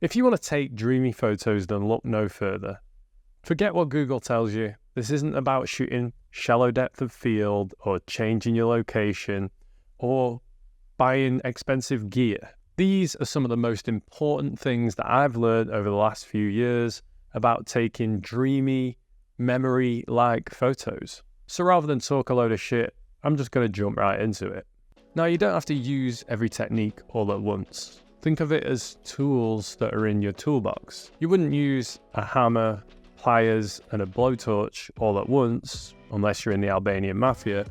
If you want to take dreamy photos, then look no further. Forget what Google tells you. This isn't about shooting shallow depth of field or changing your location or buying expensive gear. These are some of the most important things that I've learned over the last few years about taking dreamy, memory-like photos. So rather than talk a load of shit, I'm just going to jump right into it. Now, you don't have to use every technique all at once. Think of it as tools that are in your toolbox. You wouldn't use a hammer, pliers, and a blowtorch all at once, unless you're in the Albanian mafia.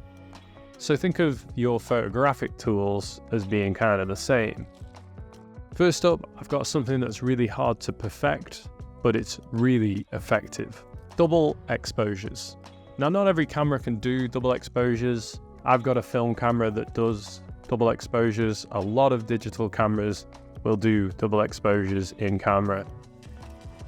So think of your photographic tools as being kind of the same. First up, I've got something that's really hard to perfect, but it's really effective. Double exposures. Now, not every camera can do double exposures. I've got a film camera that does double exposures. A lot of digital cameras will do double exposures in camera.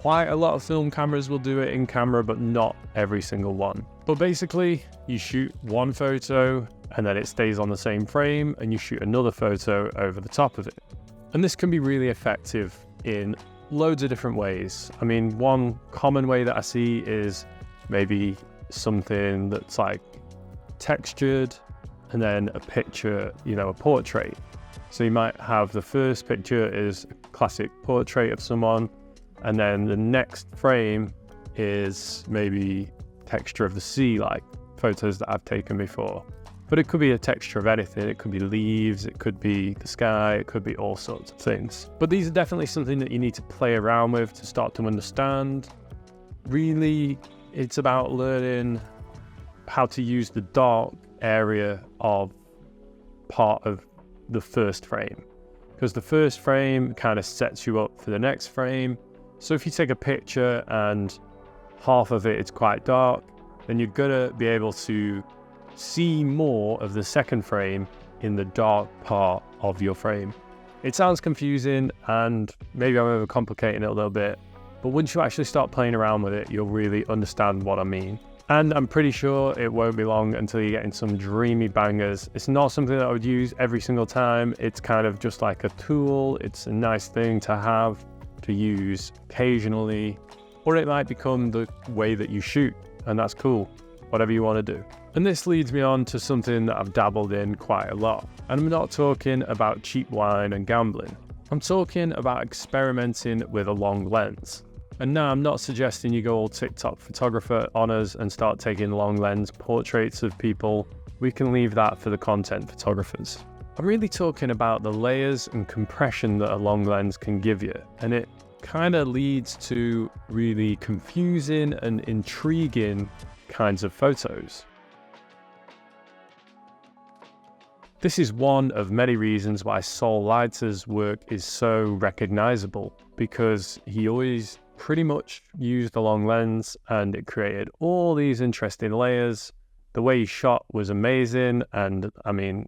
Quite a lot of film cameras will do it in camera, but not every single one. But basically, you shoot one photo and then it stays on the same frame, and you shoot another photo over the top of it. And this can be really effective in loads of different ways. I mean, one common way that I see is maybe something that's like textured and then a picture, a portrait. So you might have the first picture is a classic portrait of someone, and then the next frame is maybe texture of the sea, like photos that I've taken before. But it could be a texture of anything. It could be leaves, it could be the sky, it could be all sorts of things. But these are definitely something that you need to play around with to start to understand. Really, it's about learning how to use the dark area of part of the first frame, because the first frame kind of sets you up for the next frame. So if you take a picture and half of it is quite dark, then you're gonna be able to see more of the second frame in the dark part of your frame. It sounds confusing and maybe I'm overcomplicating it a little bit, but once you actually start playing around with it, you'll really understand what I mean. And I'm pretty sure it won't be long until you're getting some dreamy bangers. It's not something that I would use every single time. It's kind of just like a tool. It's a nice thing to have, to use occasionally, or it might become the way that you shoot, and that's cool, whatever you want to do. And this leads me on to something that I've dabbled in quite a lot. And I'm not talking about cheap wine and gambling. I'm talking about experimenting with a long lens. And now I'm not suggesting you go all TikTok photographer on us and start taking long lens portraits of people. We can leave that for the content photographers. I'm really talking about the layers and compression that a long lens can give you. And it kind of leads to really confusing and intriguing kinds of photos. This is one of many reasons why Saul Leiter's work is so recognizable, because he always pretty much used the long lens and it created all these interesting layers. The way he shot was amazing, and I mean,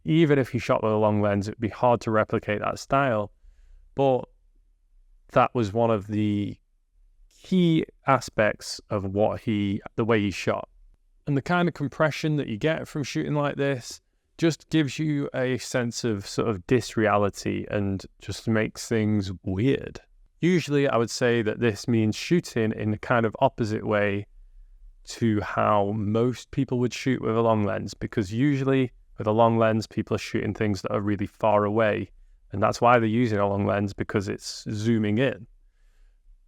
even if he shot with a long lens, it'd be hard to replicate that style. But that was one of the key aspects of the way he shot. And the kind of compression that you get from shooting like this just gives you a sense of sort of disreality and just makes things weird. Usually I would say that this means shooting in a kind of opposite way to how most people would shoot with a long lens, because usually with a long lens, people are shooting things that are really far away. And that's why they're using a long lens, because it's zooming in.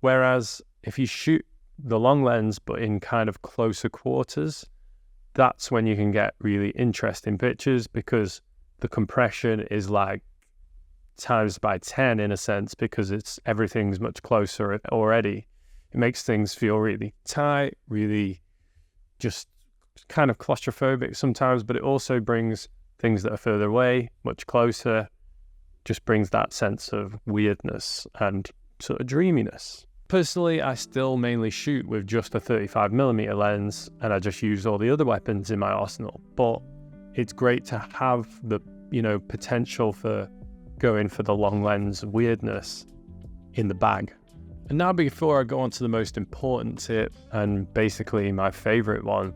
Whereas if you shoot the long lens, but in kind of closer quarters, that's when you can get really interesting pictures, because the compression is like times by 10 in a sense, because everything's much closer already. It makes things feel really tight, really just kind of claustrophobic sometimes, but it also brings things that are further away much closer, just brings that sense of weirdness and sort of dreaminess. Personally, I still mainly shoot with just a 35mm lens, and I just use all the other weapons in my arsenal. But it's great to have the, potential for going for the long lens weirdness in the bag. And now, before I go on to the most important tip, and basically my favorite one,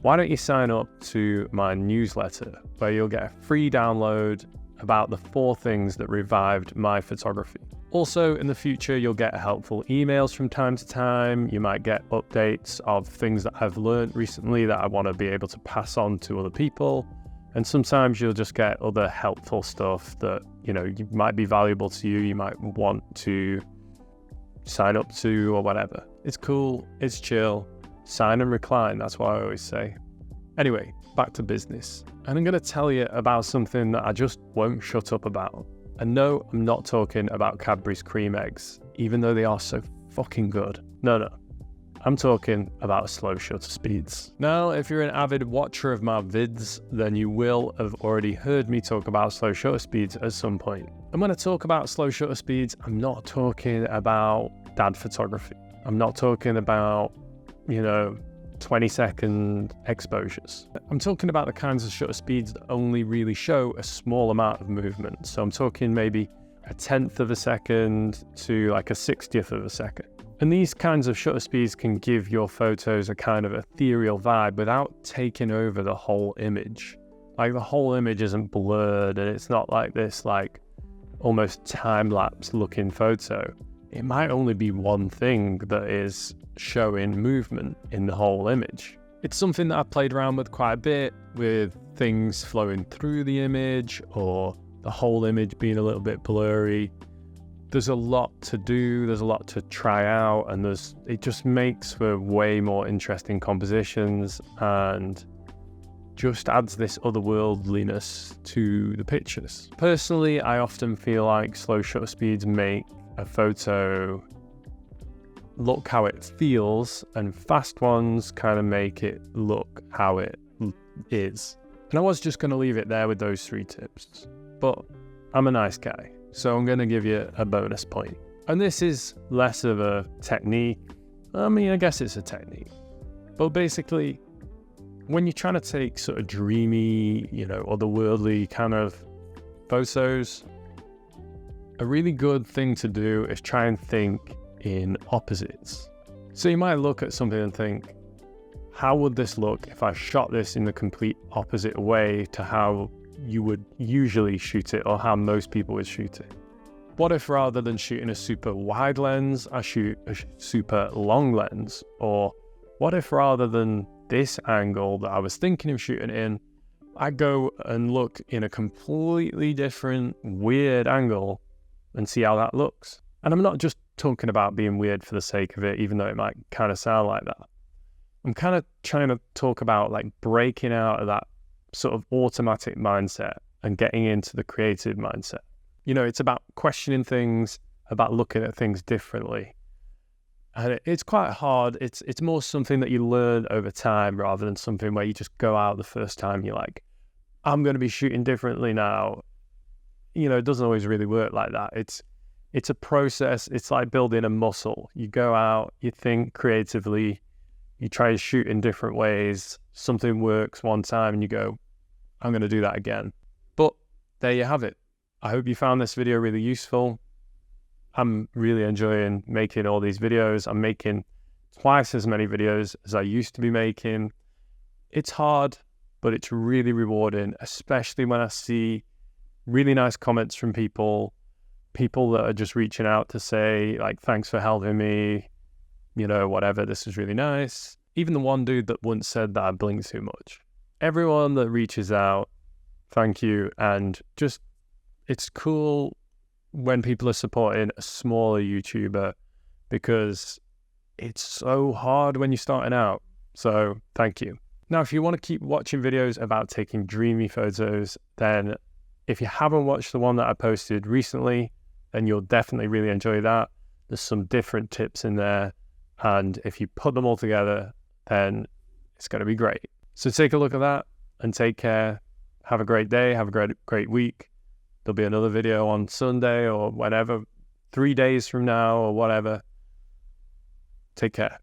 why don't you sign up to my newsletter, where you'll get a free download about the 4 things that revived my photography. Also, in the future, you'll get helpful emails from time to time. You might get updates of things that I've learned recently that I want to be able to pass on to other people. And sometimes you'll just get other helpful stuff that, might be valuable to you. You might want to sign up to or whatever. It's cool. It's chill. Sign and recline. That's what I always say. Anyway, back to business. And I'm going to tell you about something that I just won't shut up about. And no, I'm not talking about Cadbury's cream eggs, even though they are so fucking good. No. I'm talking about slow shutter speeds. Now, if you're an avid watcher of my vids, then you will have already heard me talk about slow shutter speeds at some point. And when I talk about slow shutter speeds, I'm not talking about dad photography. I'm not talking about, 20-second exposures. I'm talking about the kinds of shutter speeds that only really show a small amount of movement. So I'm talking maybe a 1/10 of a second to like a 60th of a second. And these kinds of shutter speeds can give your photos a kind of ethereal vibe without taking over the whole image. Like the whole image isn't blurred and it's not like this like almost time-lapse looking photo. It might only be one thing that is showing movement in the whole image. It's something that I've played around with quite a bit, with things flowing through the image or the whole image being a little bit blurry. There's a lot to do, there's a lot to try out, and it just makes for way more interesting compositions and just adds this otherworldliness to the pictures. Personally, I often feel like slow shutter speeds make a photo look how it feels, and fast ones kind of make it look how it is. And I was just going to leave it there with those 3 tips, but I'm a nice guy, so I'm going to give you a bonus point. And this is less of a technique. I guess it's a technique, but basically when you're trying to take sort of dreamy, otherworldly kind of photos, a really good thing to do is try and think in opposites. So you might look at something and think, how would this look if I shot this in the complete opposite way to how you would usually shoot it or how most people would shoot it? What if rather than shooting a super wide lens, I shoot a super long lens? Or what if rather than this angle that I was thinking of shooting in, I go and look in a completely different weird angle and see how that looks? And I'm not just talking about being weird for the sake of it, even though it might kind of sound like that. I'm kind of trying to talk about like breaking out of that sort of automatic mindset and getting into the creative mindset. It's about questioning things, about looking at things differently. And it's quite hard. It's more something that you learn over time rather than something where you just go out the first time, you're like, I'm going to be shooting differently now. It doesn't always really work like that. It's a process. It's like building a muscle. You go out, you think creatively, you try to shoot in different ways. Something works one time and you go, I'm going to do that again. But there you have it. I hope you found this video really useful. I'm really enjoying making all these videos. I'm making twice as many videos as I used to be making. It's hard, but it's really rewarding, especially when I see really nice comments from people that are just reaching out to say, like, thanks for helping me, whatever, this is really nice. Even the one dude that once said that I blinked too much. Everyone that reaches out, thank you. And just, it's cool when people are supporting a smaller YouTuber because it's so hard when you're starting out. So thank you. Now, if you want to keep watching videos about taking dreamy photos, then if you haven't watched the one that I posted recently, then you'll definitely really enjoy that. There's some different tips in there. And if you put them all together, then it's going to be great. So take a look at that and take care. Have a great day. Have a great week. There'll be another video on Sunday or whenever, 3 days from now or whatever. Take care.